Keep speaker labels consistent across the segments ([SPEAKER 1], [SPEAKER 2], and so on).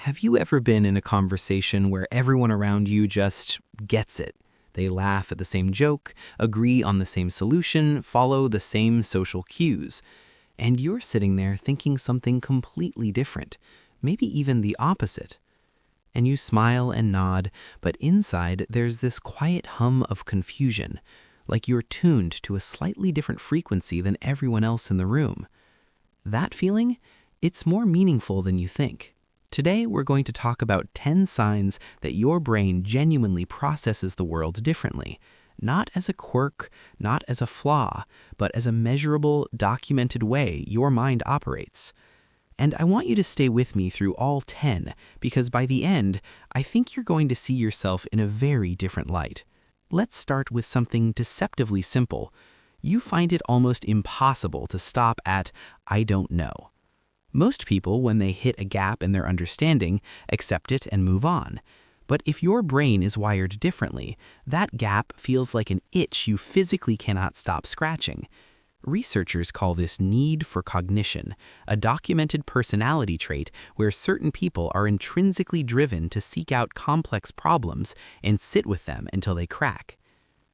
[SPEAKER 1] Have you ever been in a conversation where everyone around you just gets it? They laugh at the same joke, agree on the same solution, follow the same social cues. And you're sitting there thinking something completely different, maybe even the opposite. And you smile and nod, but inside there's this quiet hum of confusion, like you're tuned to a slightly different frequency than everyone else in the room. That feeling? It's more meaningful than you think. Today, we're going to talk about 10 signs that your brain genuinely processes the world differently, not as a quirk, not as a flaw, but as a measurable, documented way your mind operates. And I want you to stay with me through all 10, because by the end, I think you're going to see yourself in a very different light. Let's start with something deceptively simple. You find it almost impossible to stop at, "I don't know." Most people, when they hit a gap in their understanding, accept it and move on. But if your brain is wired differently, that gap feels like an itch you physically cannot stop scratching. Researchers call this need for cognition, a documented personality trait where certain people are intrinsically driven to seek out complex problems and sit with them until they crack.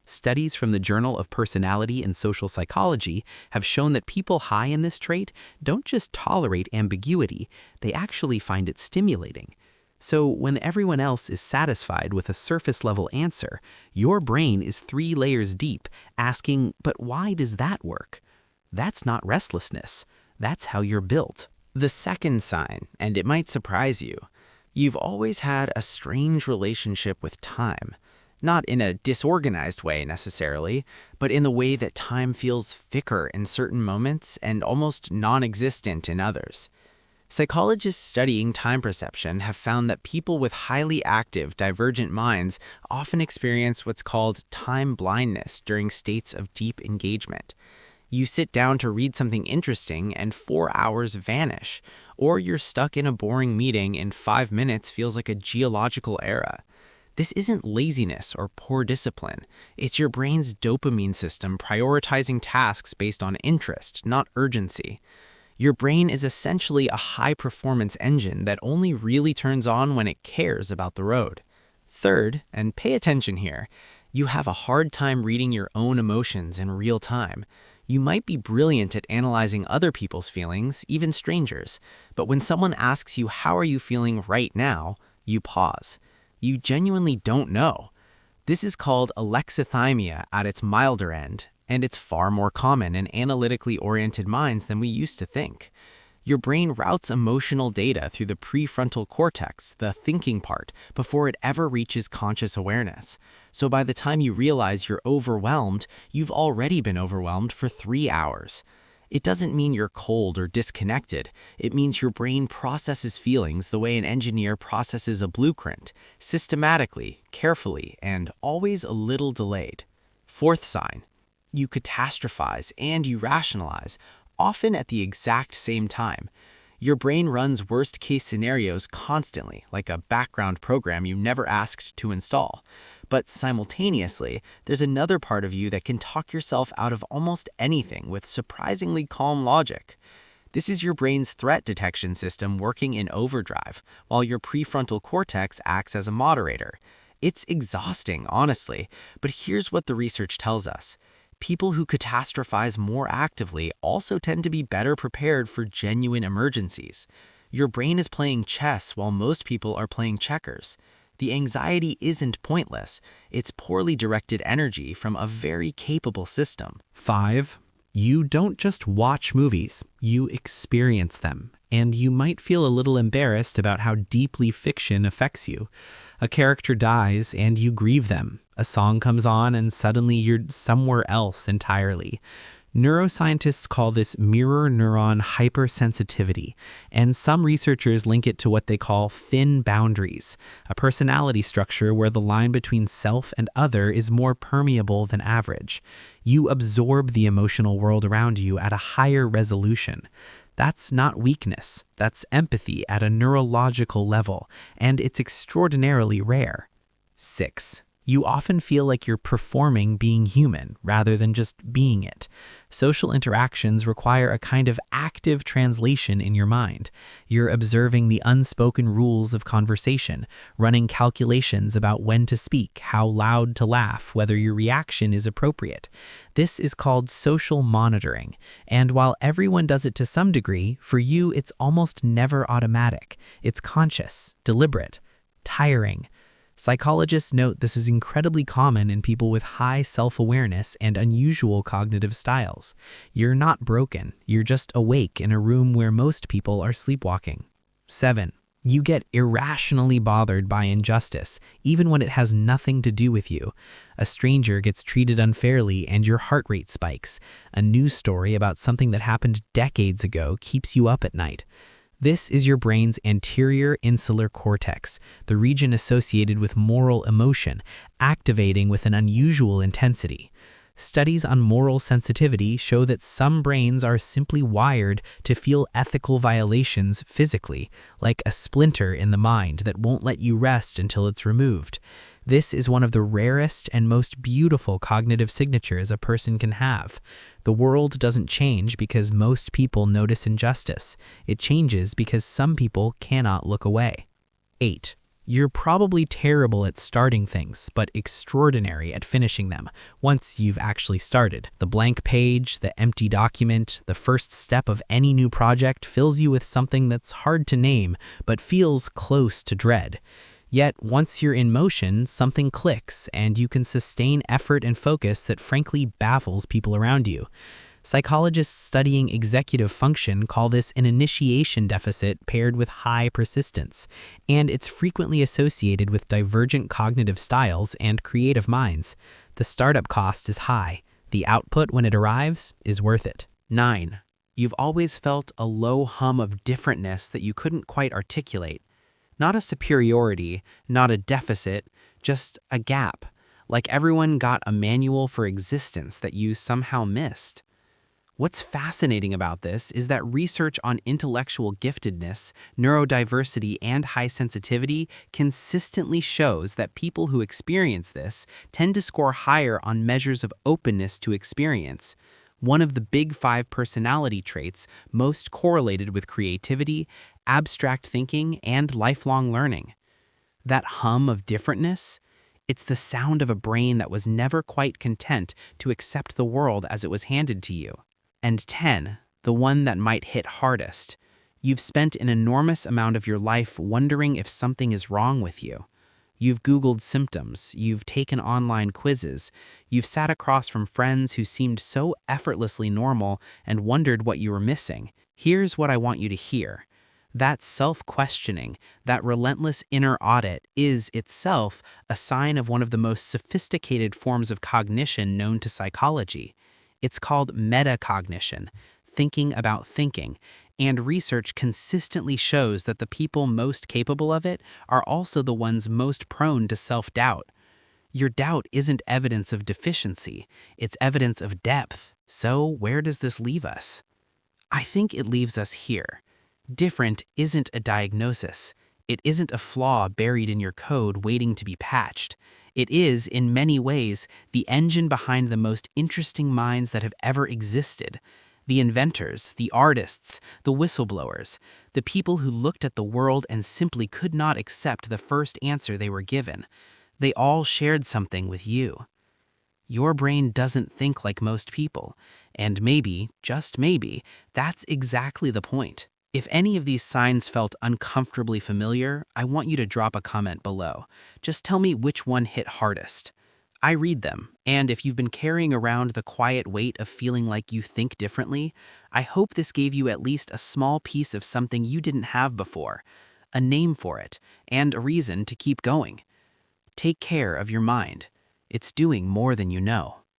[SPEAKER 1] Studies from the Journal of Personality and Social Psychology have shown that people high in this trait don't just tolerate ambiguity, they actually find it stimulating. So when everyone else is satisfied with a surface-level answer, your brain is 3 layers deep, asking, "But why does that work?" That's not restlessness. That's how you're built.
[SPEAKER 2] The second sign, and it might surprise you, you've always had a strange relationship with time. Not in a disorganized way necessarily, but in the way that time feels thicker in certain moments and almost non-existent in others. Psychologists studying time perception have found that people with highly active, divergent minds often experience what's called time blindness during states of deep engagement. You sit down to read something interesting and 4 hours vanish, or you're stuck in a boring meeting and 5 minutes feels like a geological era. This isn't laziness or poor discipline. It's your brain's dopamine system prioritizing tasks based on interest, not urgency. Your brain is essentially a high-performance engine that only really turns on when it cares about the road. Third, and pay attention here, you have a hard time reading your own emotions in real time. You might be brilliant at analyzing other people's feelings, even strangers, but when someone asks you how are you feeling right now, you pause. You genuinely don't know. This is called alexithymia at its milder end, and it's far more common in analytically oriented minds than we used to think. Your brain routes emotional data through the prefrontal cortex, the thinking part, before it ever reaches conscious awareness. So by the time you realize you're overwhelmed, you've already been overwhelmed for 3 hours. It doesn't mean you're cold or disconnected. It means your brain processes feelings the way an engineer processes a blueprint, systematically, carefully, and always a little delayed. Fourth sign, you catastrophize and you rationalize, often at the exact same time. Your brain runs worst-case scenarios constantly, like a background program you never asked to install. But simultaneously, there's another part of you that can talk yourself out of almost anything with surprisingly calm logic. This is your brain's threat detection system working in overdrive, while your prefrontal cortex acts as a moderator. It's exhausting, honestly, but here's what the research tells us. People who catastrophize more actively also tend to be better prepared for genuine emergencies. Your brain is playing chess while most people are playing checkers. The anxiety isn't pointless. It's poorly directed energy from a very capable system.
[SPEAKER 1] 5. You don't just watch movies, you experience them. And you might feel a little embarrassed about how deeply fiction affects you. A character dies and you grieve them. A song comes on and suddenly you're somewhere else entirely. Neuroscientists call this mirror neuron hypersensitivity, and some researchers link it to what they call thin boundaries, a personality structure where the line between self and other is more permeable than average. You absorb the emotional world around you at a higher resolution. That's not weakness, that's empathy at a neurological level, and it's extraordinarily rare. 6. You often feel like you're performing being human rather than just being it. Social interactions require a kind of active translation in your mind. You're observing the unspoken rules of conversation, running calculations about when to speak, how loud to laugh, whether your reaction is appropriate. This is called social monitoring, and while everyone does it to some degree, for you it's almost never automatic. It's conscious, deliberate, tiring. Psychologists note this is incredibly common in people with high self-awareness and unusual cognitive styles. You're not broken, you're just awake in a room where most people are sleepwalking. 7. You get irrationally bothered by injustice, even when it has nothing to do with you. A stranger gets treated unfairly and your heart rate spikes. A news story about something that happened decades ago keeps you up at night. This is your brain's anterior insular cortex, the region associated with moral emotion, activating with an unusual intensity. Studies on moral sensitivity show that some brains are simply wired to feel ethical violations physically, like a splinter in the mind that won't let you rest until it's removed. This is one of the rarest and most beautiful cognitive signatures a person can have. The world doesn't change because most people notice injustice. It changes because some people cannot look away. 8. You're probably terrible at starting things, but extraordinary at finishing them once you've actually started. The blank page, the empty document, the first step of any new project fills you with something that's hard to name, but feels close to dread. Yet, once you're in motion, something clicks, and you can sustain effort and focus that frankly baffles people around you. Psychologists studying executive function call this an initiation deficit paired with high persistence, and it's frequently associated with divergent cognitive styles and creative minds. The startup cost is high. The output when it arrives is worth it.
[SPEAKER 2] 9. You've always felt a low hum of differentness that you couldn't quite articulate. Not a superiority, not a deficit, just a gap, like everyone got a manual for existence that you somehow missed. What's fascinating about this is that research on intellectual giftedness, neurodiversity, and high sensitivity consistently shows that people who experience this tend to score higher on measures of openness to experience, one of the big 5 personality traits most correlated with creativity, abstract thinking, and lifelong learning. That hum of differentness? It's the sound of a brain that was never quite content to accept the world as it was handed to you. And 10, the one that might hit hardest. You've spent an enormous amount of your life wondering if something is wrong with you. You've Googled symptoms, you've taken online quizzes, you've sat across from friends who seemed so effortlessly normal and wondered what you were missing. Here's what I want you to hear. That self-questioning, that relentless inner audit is itself a sign of one of the most sophisticated forms of cognition known to psychology. It's called metacognition, thinking about thinking, and research consistently shows that the people most capable of it are also the ones most prone to self-doubt. Your doubt isn't evidence of deficiency, it's evidence of depth. So where does this leave us? I think it leaves us here. Different isn't a diagnosis. It isn't a flaw buried in your code waiting to be patched. It is, in many ways, the engine behind the most interesting minds that have ever existed. The inventors, the artists, the whistleblowers, the people who looked at the world and simply could not accept the first answer they were given. They all shared something with you. Your brain doesn't think like most people, and maybe, just maybe, that's exactly the point. If any of these signs felt uncomfortably familiar, I want you to drop a comment below. Just tell me which one hit hardest. I read them, and if you've been carrying around the quiet weight of feeling like you think differently, I hope this gave you at least a small piece of something you didn't have before, a name for it, and a reason to keep going. Take care of your mind. It's doing more than you know.